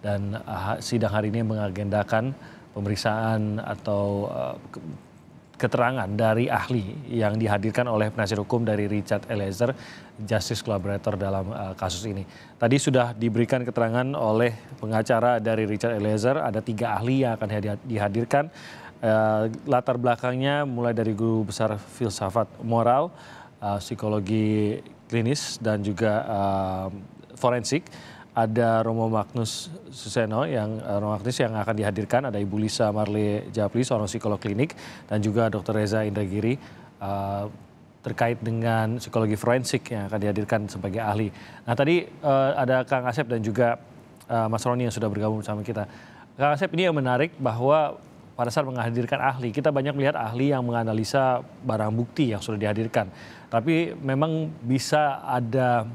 dan sidang hari ini mengagendakan pemeriksaan atau keterangan dari ahli yang dihadirkan oleh penasihat hukum dari Richard Eliezer, justice collaborator dalam kasus ini. Tadi sudah diberikan keterangan oleh pengacara dari Richard Eliezer, ada 3 ahli yang akan dihadirkan. Latar belakangnya mulai dari guru besar filsafat moral, psikologi klinis dan juga forensik. Ada Romo Magnus Suseno yang akan dihadirkan, ada Ibu Lisa Marle Japli, seorang psikolog klinik, dan juga Dr. Reza Indragiri terkait dengan psikologi forensik yang akan dihadirkan sebagai ahli. Nah tadi ada Kang Asep dan juga Mas Roni yang sudah bergabung bersama kita. Kang Asep, ini yang menarik bahwa pada saat menghadirkan ahli, kita banyak melihat ahli yang menganalisa barang bukti yang sudah dihadirkan. Tapi memang bisa ada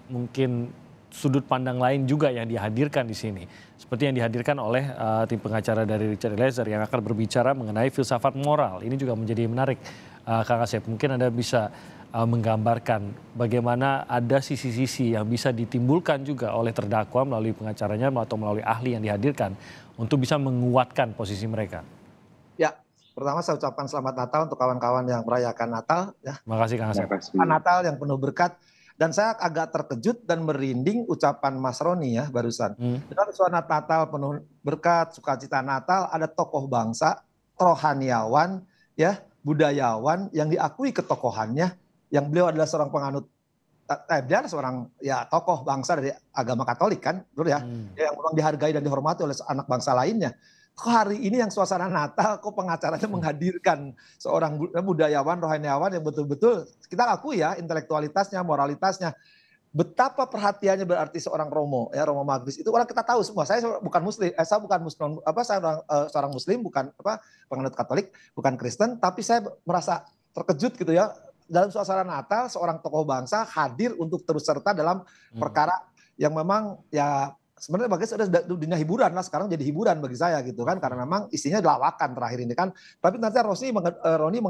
mungkin sudut pandang lain juga yang dihadirkan di sini. Seperti yang dihadirkan oleh tim pengacara dari Richard Eliezer yang akan berbicara mengenai filsafat moral. Ini juga menjadi menarik, Kang Asep. Mungkin Anda bisa menggambarkan bagaimana ada sisi-sisi yang bisa ditimbulkan juga oleh terdakwa melalui pengacaranya atau melalui ahli yang dihadirkan untuk bisa menguatkan posisi mereka. Ya, pertama saya ucapkan selamat Natal untuk kawan-kawan yang merayakan Natal. Ya. Terima kasih Kang Asep. Natal yang penuh berkat. Dan saya agak terkejut dan merinding ucapan Mas Roni ya barusan. Dalam suasana Natal penuh berkat, sukacita Natal, ada tokoh bangsa, rohaniawan, ya, budayawan yang diakui ketokohannya, yang beliau adalah seorang penganut, dia adalah seorang ya tokoh bangsa dari agama Katolik kan, betul ya, yang memang dihargai dan dihormati oleh anak bangsa lainnya. Kok hari ini yang suasana Natal, kok pengacaranya menghadirkan seorang budayawan, rohaniawan yang betul-betul kita akui ya intelektualitasnya, moralitasnya. Betapa perhatiannya berarti seorang Romo, ya Romo Magnus itu orang kita tahu semua. Saya bukan Muslim, saya bukan Muslim, saya seorang Muslim, bukan penganut Katolik, bukan Kristen, tapi saya merasa terkejut gitu ya. Dalam suasana Natal, seorang tokoh bangsa hadir untuk terus serta dalam perkara yang memang ya sebenarnya bagi saya sudah dunia hiburan lah, sekarang jadi hiburan bagi saya gitu kan, karena memang isinya lawakan terakhir ini kan. Tapi nanti Roni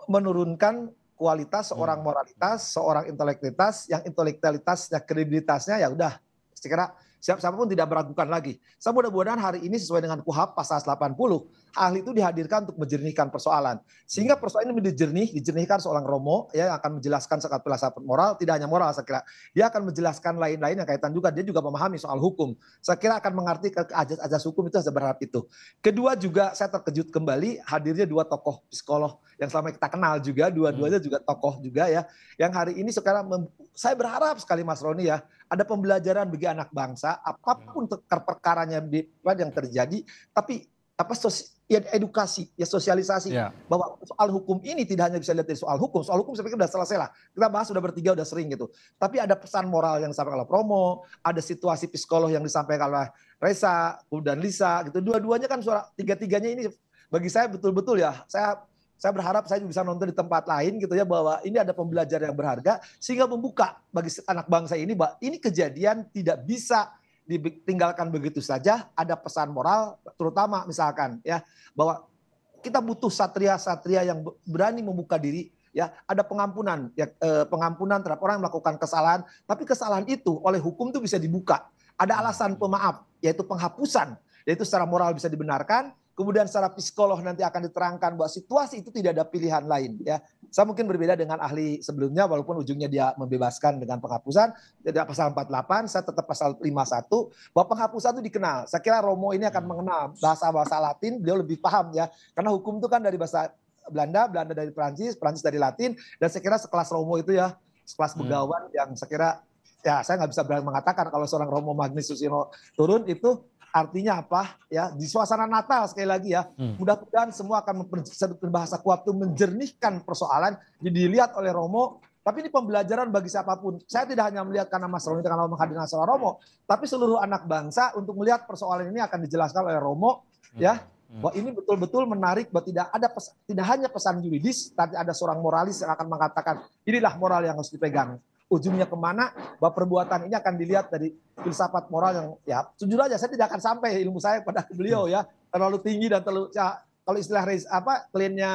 menurunkan kualitas seorang moralitas, seorang intelektualitas, yang intelektualitasnya, kredibilitasnya ya udah, saya kira siapapun tidak meragukan lagi. Saya mudah-mudahan hari ini sesuai dengan KUHP pasal 80, ahli itu dihadirkan untuk menjernihkan persoalan. Sehingga persoalan ini dijernihkan seorang Romo ya, yang akan menjelaskan soal filsafat moral, tidak hanya moral saya kira. Dia akan menjelaskan lain-lain yang kaitan juga, dia juga memahami soal hukum. Saya kira akan mengerti ajas-ajas hukum itu, saya berharap itu. Kedua juga saya terkejut kembali hadirnya 2 tokoh psikolog yang selama kita kenal juga, dua-duanya juga tokoh juga ya. Yang hari ini sekarang saya berharap sekali Mas Roni ya, ada pembelajaran bagi anak bangsa, apapun perkaranya yang terjadi, tapi edukasi, ya sosialisasi bahwa soal hukum ini tidak hanya bisa dilihat dari soal hukum saya pikir sudah selesai lah. Kita bahas sudah bertiga udah sering gitu. Tapi ada pesan moral yang disampaikan oleh Romo, ada situasi psikolog yang disampaikan oleh Reza, dan Lisa gitu. Dua-duanya kan tiga-tiganya ini bagi saya betul-betul ya, saya berharap saya bisa nonton di tempat lain gitu ya, bahwa ini ada pembelajaran yang berharga sehingga membuka bagi anak bangsa ini bahwa ini kejadian tidak bisa ditinggalkan begitu saja, ada pesan moral terutama misalkan ya bahwa kita butuh satria-satria yang berani membuka diri ya, ada pengampunan ya, pengampunan terhadap orang yang melakukan kesalahan, tapi kesalahan itu oleh hukum itu bisa dibuka. Ada alasan pemaaf yaitu penghapusan, yaitu secara moral bisa dibenarkan. Kemudian secara psikolog nanti akan diterangkan bahwa situasi itu tidak ada pilihan lain ya. Saya mungkin berbeda dengan ahli sebelumnya walaupun ujungnya dia membebaskan dengan penghapusan, tidak pasal 48, saya tetap pasal 51 bahwa penghapusan itu dikenal. Saya kira Romo ini akan mengenal bahasa-bahasa Latin, beliau lebih paham ya. Karena hukum itu kan dari bahasa Belanda dari Prancis dari Latin, dan saya kira sekelas Romo itu ya, sekelas begawan yang saya kira ya saya nggak bisa berani mengatakan kalau seorang Romo Magnus Susino turun itu artinya apa ya, di suasana Natal sekali lagi ya, mudah-mudahan semua akan berbahasa kuat itu menjernihkan persoalan, jadi dilihat oleh Romo. Tapi ini pembelajaran bagi siapapun. Saya tidak hanya melihat karena Mas Roni karena menghadirkan seorang Romo, tapi seluruh anak bangsa untuk melihat persoalan ini akan dijelaskan oleh Romo ya, bahwa ini betul-betul menarik, bahwa tidak hanya pesan yuridis, tapi ada seorang moralis yang akan mengatakan inilah moral yang harus dipegang. Ujungnya kemana, bahwa perbuatan ini akan dilihat dari filsafat moral yang ya jujur aja saya tidak akan sampai ilmu saya pada beliau ya, terlalu tinggi dan terlalu ya, kalau istilah kliennya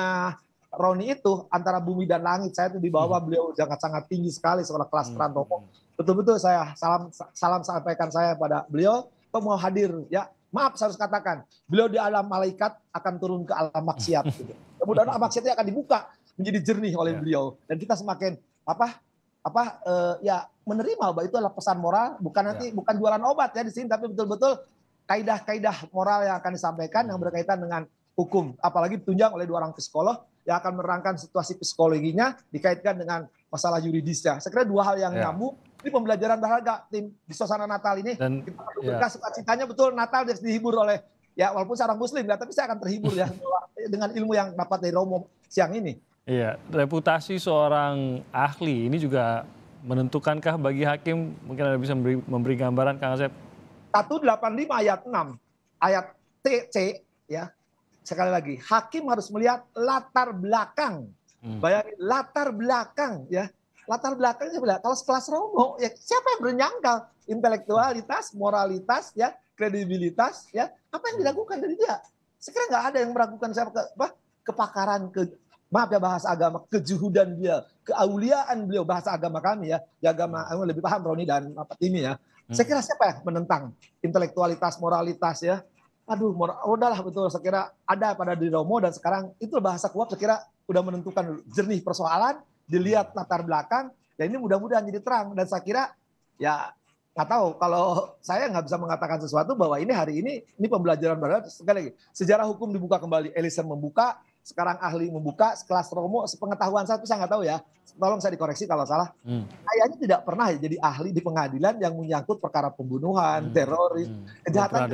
Roni itu antara bumi dan langit, saya itu di bawah beliau sangat-sangat tinggi sekali seorang kelas Pranowo. betul-betul saya salam sampaikan saya pada beliau, kok mau hadir ya. Maaf saya harus katakan, beliau di alam malaikat akan turun ke alam maksiat. Gitu. Kemudian alam maksiatnya akan dibuka menjadi jernih oleh beliau, dan kita semakin ya menerima bahwa itu adalah pesan moral, bukan jualan obat ya di sini, tapi betul-betul kaidah-kaidah moral yang akan disampaikan yang berkaitan dengan hukum, apalagi ditunjang oleh 2 orang psikolog yang akan menerangkan situasi psikologinya dikaitkan dengan masalah yuridisnya. Saya kira 2 hal yang nyambung. Ini pembelajaran berharga tim di suasana Natal ini. Dan kita perlu sukacitanya, betul Natal dia dihibur oleh ya walaupun seorang muslim ya, tapi saya akan terhibur ya dengan ilmu yang dapat dari Romo siang ini. Iya, reputasi seorang ahli ini juga menentukankah bagi hakim? Mungkin Anda bisa memberi gambaran, Kang Asep. 185 ayat 6, ayat C ya. Sekali lagi, hakim harus melihat latar belakang. Bayangin latar belakang ya. Latar belakangnya sebenarnya kalau sekelas Romo ya siapa yang bernyangkal intelektualitas, moralitas ya, kredibilitas ya, apa yang dilakukan dari dia? Sekarang nggak ada yang meragukan siapa kepakaran, maaf ya bahasa agama, kejuhudan dia, keauliaan beliau, bahasa agama kami ya, di agama lebih paham Roni dan Timi ya. Saya kira siapa yang menentang intelektualitas, moralitas ya? Aduh, udahlah betul. Saya kira ada pada diri Romo dan sekarang itu bahasa kuat. Saya kira udah menentukan jernih persoalan, dilihat latar belakang, dan ini mudah-mudahan jadi terang. Dan saya kira ya nggak tahu kalau saya nggak bisa mengatakan sesuatu bahwa ini hari ini pembelajaran baru. Sekali lagi, sejarah hukum dibuka kembali, Eliezer membuka, sekarang ahli membuka, sekelas Romo, sepengetahuan saya nggak tahu ya. Tolong saya dikoreksi kalau salah. Kayaknya tidak pernah ya jadi ahli di pengadilan yang menyangkut perkara pembunuhan, teroris, kejahatan.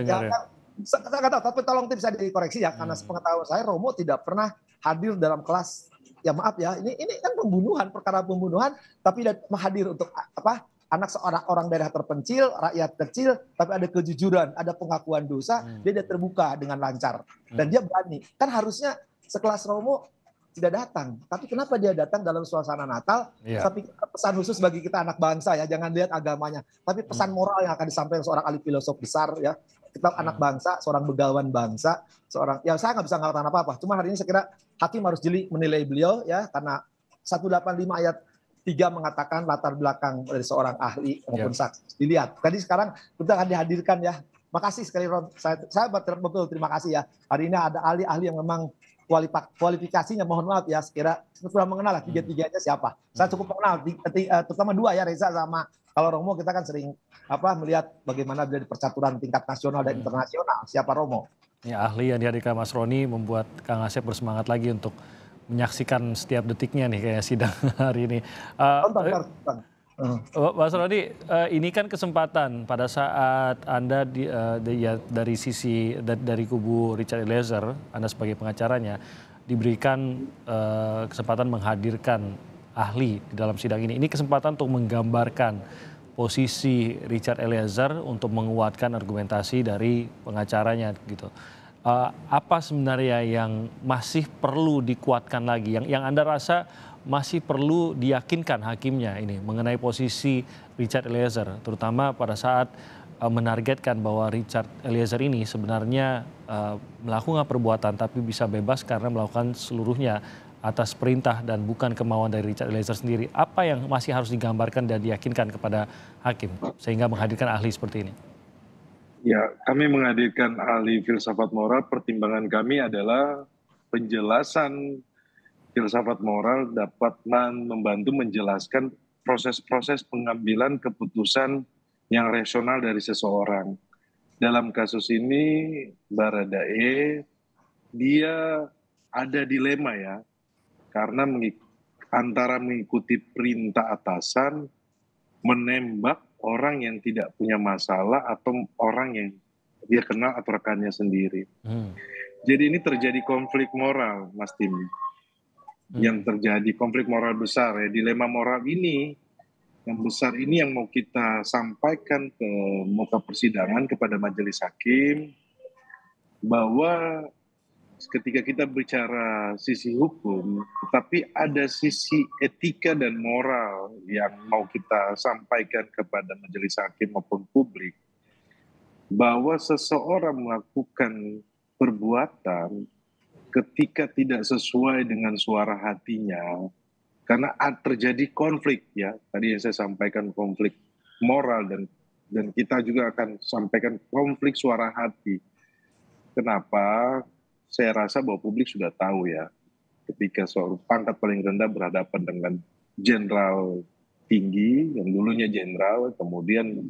Saya nggak tahu, tapi tolong tim saya dikoreksi ya, karena sepengetahuan saya Romo tidak pernah hadir dalam kelas. Ya maaf ya, ini kan pembunuhan, perkara pembunuhan, tapi hadir untuk anak seorang orang daerah terpencil, rakyat kecil, tapi ada kejujuran, ada pengakuan dosa, dia terbuka dengan lancar dan dia berani. Kan harusnya sekelas Romo tidak datang, tapi kenapa dia datang dalam suasana Natal? Tapi pesan khusus bagi kita anak bangsa ya, jangan lihat agamanya, tapi pesan moral yang akan disampaikan seorang ahli filosof besar ya. Kita anak bangsa, seorang begawan bangsa, seorang ya saya nggak bisa mengatakan apa-apa. Cuma hari ini saya kira hakim harus jeli menilai beliau ya, karena 185 ayat 3 mengatakan latar belakang dari seorang ahli maupun saksi. Dilihat. Tadi sekarang kita akan dihadirkan ya. Makasih sekali Ron. Saya betul terima kasih ya. Hari ini ada ahli-ahli yang memang kualifikasinya mohon maaf ya, sekira sudah mengenal lah tiga-tiganya siapa. Saya cukup mengenal, terutama 2 ya, Reza sama kalau Romo kita kan sering melihat bagaimana dari percaturan tingkat nasional dan internasional, siapa Romo. Ya, ahli yang dihadirkan Mas Roni membuat Kang Asep bersemangat lagi untuk menyaksikan setiap detiknya nih kayak sidang hari ini. Mas Roni, ini kan kesempatan pada saat Anda dari sisi dari kubu Richard Eliezer, Anda sebagai pengacaranya, diberikan kesempatan menghadirkan ahli di dalam sidang ini. Ini kesempatan untuk menggambarkan posisi Richard Eliezer untuk menguatkan argumentasi dari pengacaranya gitu. Apa sebenarnya yang masih perlu dikuatkan lagi, yang Anda rasa masih perlu diyakinkan hakimnya ini mengenai posisi Richard Eliezer, terutama pada saat menargetkan bahwa Richard Eliezer ini sebenarnya melakukan perbuatan tapi bisa bebas karena melakukan seluruhnya atas perintah dan bukan kemauan dari Richard Eliezer sendiri. Apa yang masih harus digambarkan dan diyakinkan kepada hakim sehingga menghadirkan ahli seperti ini? Ya, kami menghadirkan ahli filsafat moral. Pertimbangan kami adalah penjelasan filsafat moral dapat membantu menjelaskan proses-proses pengambilan keputusan yang rasional dari seseorang. Dalam kasus ini, Baradae, dia ada dilema ya, karena antara mengikuti perintah atasan, menembak orang yang tidak punya masalah atau orang yang dia kenal atau rekannya sendiri. Jadi ini terjadi konflik moral, Mas Tim. Yang terjadi konflik moral besar ya, dilema moral ini yang besar ini yang mau kita sampaikan ke muka persidangan kepada majelis hakim, bahwa ketika kita bicara sisi hukum, tetapi ada sisi etika dan moral yang mau kita sampaikan kepada majelis hakim maupun publik, bahwa seseorang melakukan perbuatan ketika tidak sesuai dengan suara hatinya, karena terjadi konflik ya, tadi yang saya sampaikan konflik moral dan kita juga akan sampaikan konflik suara hati. Kenapa? Saya rasa bahwa publik sudah tahu ya, ketika seorang pangkat paling rendah berhadapan dengan jenderal tinggi yang dulunya jenderal, kemudian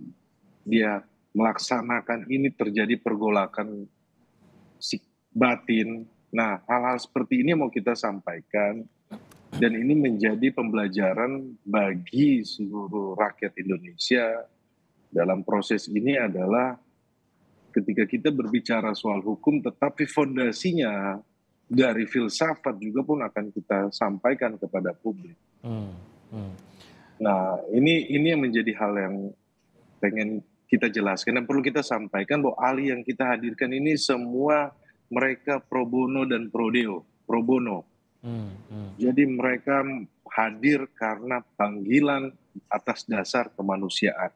dia melaksanakan ini terjadi pergolakan batin. Nah, hal-hal seperti ini mau kita sampaikan dan ini menjadi pembelajaran bagi seluruh rakyat Indonesia dalam proses ini adalah ketika kita berbicara soal hukum tetapi fondasinya dari filsafat juga pun akan kita sampaikan kepada publik. Nah, ini yang menjadi hal yang pengen kita jelaskan dan perlu kita sampaikan bahwa ahli yang kita hadirkan ini semua mereka pro bono dan pro bono. Jadi mereka hadir karena panggilan atas dasar kemanusiaan.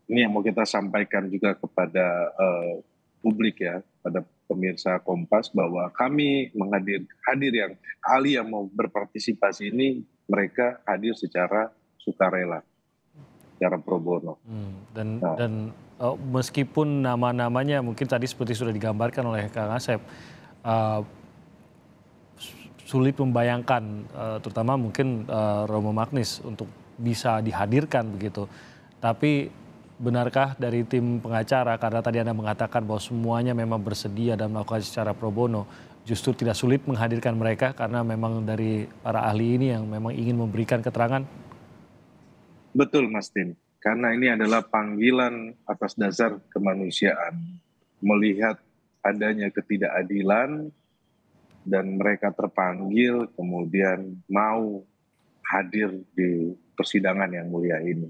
Ini yang mau kita sampaikan juga kepada publik ya, pada pemirsa Kompas bahwa kami hadir yang ahli yang mau berpartisipasi ini mereka hadir secara sukarela, secara pro bono. Dan meskipun nama-namanya mungkin tadi seperti sudah digambarkan oleh Kang Asep, sulit membayangkan, terutama mungkin Romo Magnis untuk bisa dihadirkan begitu. Tapi benarkah dari tim pengacara, karena tadi Anda mengatakan bahwa semuanya memang bersedia dan melakukan secara pro bono, justru tidak sulit menghadirkan mereka karena memang dari para ahli ini yang memang ingin memberikan keterangan? Betul Mas Tim, karena ini adalah panggilan atas dasar kemanusiaan. Melihat adanya ketidakadilan dan mereka terpanggil kemudian mau hadir di persidangan yang mulia ini.